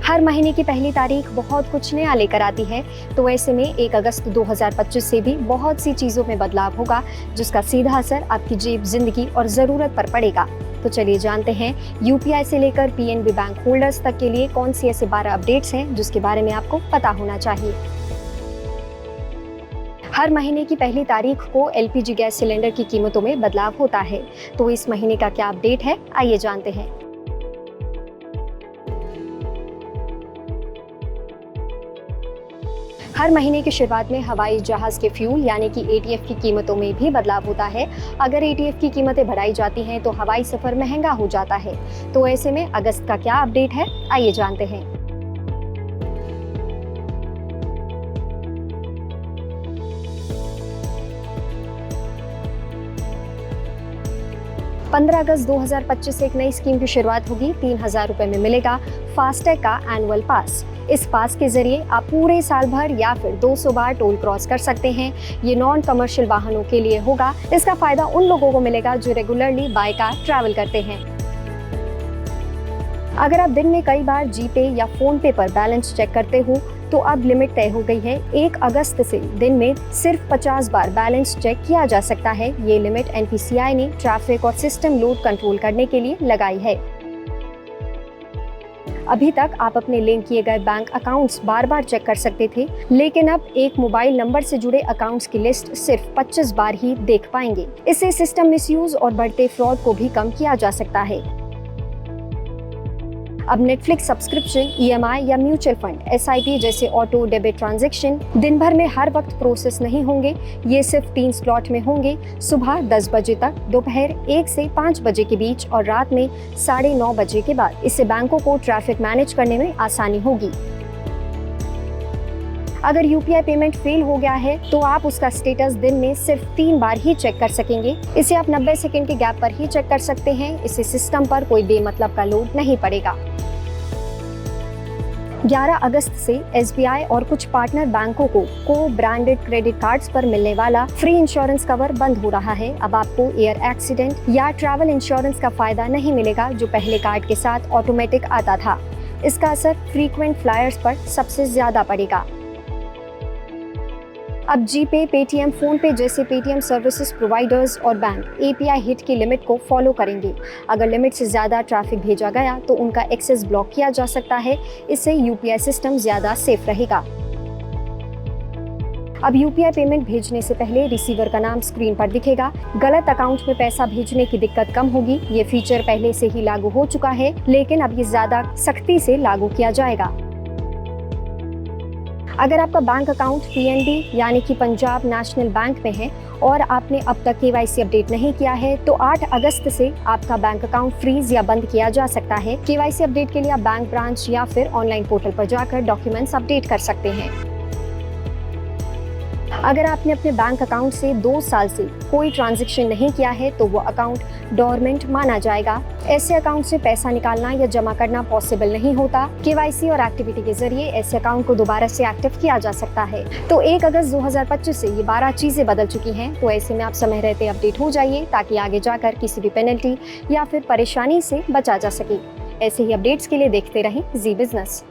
हर महीने की पहली तारीख बहुत कुछ नया लेकर आती है, तो ऐसे में 1 अगस्त 2025 से भी बहुत सी चीज़ों में बदलाव होगा, जिसका सीधा असर आपकी जेब, जिंदगी और ज़रूरत पर पड़ेगा। तो चलिए जानते हैं यूपीआई से लेकर पीएनबी बैंक होल्डर्स तक के लिए कौन सी ऐसे 12 अपडेट्स हैं जिसके बारे में आपको पता होना चाहिए। हर महीने की पहली तारीख को एलपीजी गैस सिलेंडर की कीमतों में बदलाव होता है, तो इस महीने का क्या अपडेट है, आइए जानते हैं। हर महीने की शुरुआत में हवाई जहाज के फ्यूल यानी कि एटीएफ की कीमतों में भी बदलाव होता है। अगर एटीएफ की कीमतें बढ़ाई जाती हैं तो हवाई सफर महंगा हो जाता है। तो ऐसे में अगस्त का क्या अपडेट है, आइए जानते हैं। 15 अगस्त 2025 से एक नई स्कीम की शुरुआत होगी। 3,000 रुपए में मिलेगा फास्टैग का एनुअल पास। इस पास के जरिए आप पूरे साल भर या फिर 200 बार टोल क्रॉस कर सकते हैं। ये नॉन कमर्शियल वाहनों के लिए होगा। इसका फायदा उन लोगों को मिलेगा जो रेगुलरली बाय कार ट्रैवल करते हैं। अगर आप दिन में कई बार जीपे या फोन पे पर बैलेंस चेक करते हो तो अब लिमिट तय हो गई है। 1 अगस्त से दिन में सिर्फ 50 बार बैलेंस चेक किया जा सकता है। ये लिमिट एनपीसीआई ने ट्रैफिक और सिस्टम लोड कंट्रोल करने के लिए लगाई है। अभी तक आप अपने लिंक किए गए बैंक अकाउंट्स बार बार चेक कर सकते थे, लेकिन अब एक मोबाइल नंबर से जुड़े अकाउंट्स की लिस्ट सिर्फ 25 बार ही देख पाएंगे। इससे सिस्टम मिसयूज और बढ़ते फ्रॉड को भी कम किया जा सकता है। अब नेटफ्लिक्स सब्सक्रिप्शन, ईएमआई या म्यूचुअल फंड, एसआईपी जैसे ऑटो डेबिट ट्रांजैक्शन दिन भर में हर वक्त प्रोसेस नहीं होंगे। ये सिर्फ 3 स्लॉट में होंगे, सुबह 10 बजे तक, दोपहर 1 से 5 बजे के बीच और रात में 9:30 बजे के बाद। इससे बैंकों को ट्रैफिक मैनेज करने में आसानी होगी। अगर यूपीआई पेमेंट फेल हो गया है तो आप उसका स्टेटस दिन में सिर्फ 3 बार ही चेक कर सकेंगे। इसे आप 90 सेकंड के गैप पर ही चेक कर सकते हैं। इससे सिस्टम पर कोई बेमतलब का लोड नहीं पड़ेगा। 11 अगस्त से एसबीआई और कुछ पार्टनर बैंकों को ब्रांडेड क्रेडिट कार्ड्स पर मिलने वाला फ्री इंश्योरेंस कवर बंद हो रहा है। अब आपको एयर एक्सीडेंट या ट्रैवल इंश्योरेंस का फायदा नहीं मिलेगा जो पहले कार्ड के साथ ऑटोमेटिक आता था। इसका असर फ्रीक्वेंट फ्लायर्स पर सबसे ज्यादा पड़ेगा। अब जीपे, पेटीएम, फोन पे जैसे पेटीएम सर्विसेज प्रोवाइडर्स और बैंक एपीआई हिट की लिमिट को फॉलो करेंगे। अगर लिमिट से ज़्यादा ट्रैफिक भेजा गया तो उनका एक्सेस ब्लॉक किया जा सकता है। इससे यूपीआई सिस्टम ज़्यादा सेफ रहेगा। अब यूपीआई पेमेंट भेजने से पहले रिसीवर का नाम स्क्रीन पर दिखेगा। गलत अकाउंट में पैसा भेजने की दिक्कत कम होगी। ये फीचर पहले से ही लागू हो चुका है, लेकिन अब ये ज़्यादा सख्ती से लागू किया जाएगा। अगर आपका बैंक अकाउंट पीएनबी यानी कि पंजाब नेशनल बैंक में है और आपने अब तक केवाईसी अपडेट नहीं किया है तो 8 अगस्त से आपका बैंक अकाउंट फ्रीज या बंद किया जा सकता है। केवाईसी अपडेट के लिए आप बैंक ब्रांच या फिर ऑनलाइन पोर्टल पर जाकर डॉक्यूमेंट्स अपडेट कर सकते हैं। अगर आपने अपने बैंक अकाउंट से 2 साल से कोई ट्रांजैक्शन नहीं किया है तो वो अकाउंट डोरमेंट माना जाएगा। ऐसे अकाउंट से पैसा निकालना या जमा करना पॉसिबल नहीं होता। केवाईसी और एक्टिविटी के जरिए ऐसे अकाउंट को दोबारा से एक्टिव किया जा सकता है। तो 1 अगस्त 2025 से ये 12 चीजें बदल चुकी हैं। तो ऐसे में आप समय रहते अपडेट हो जाइए ताकि आगे जाकर किसी भी पेनल्टी या फिर परेशानी से बचा जा सके। ऐसे ही अपडेट्स के लिए देखते रहें जी बिजनेस।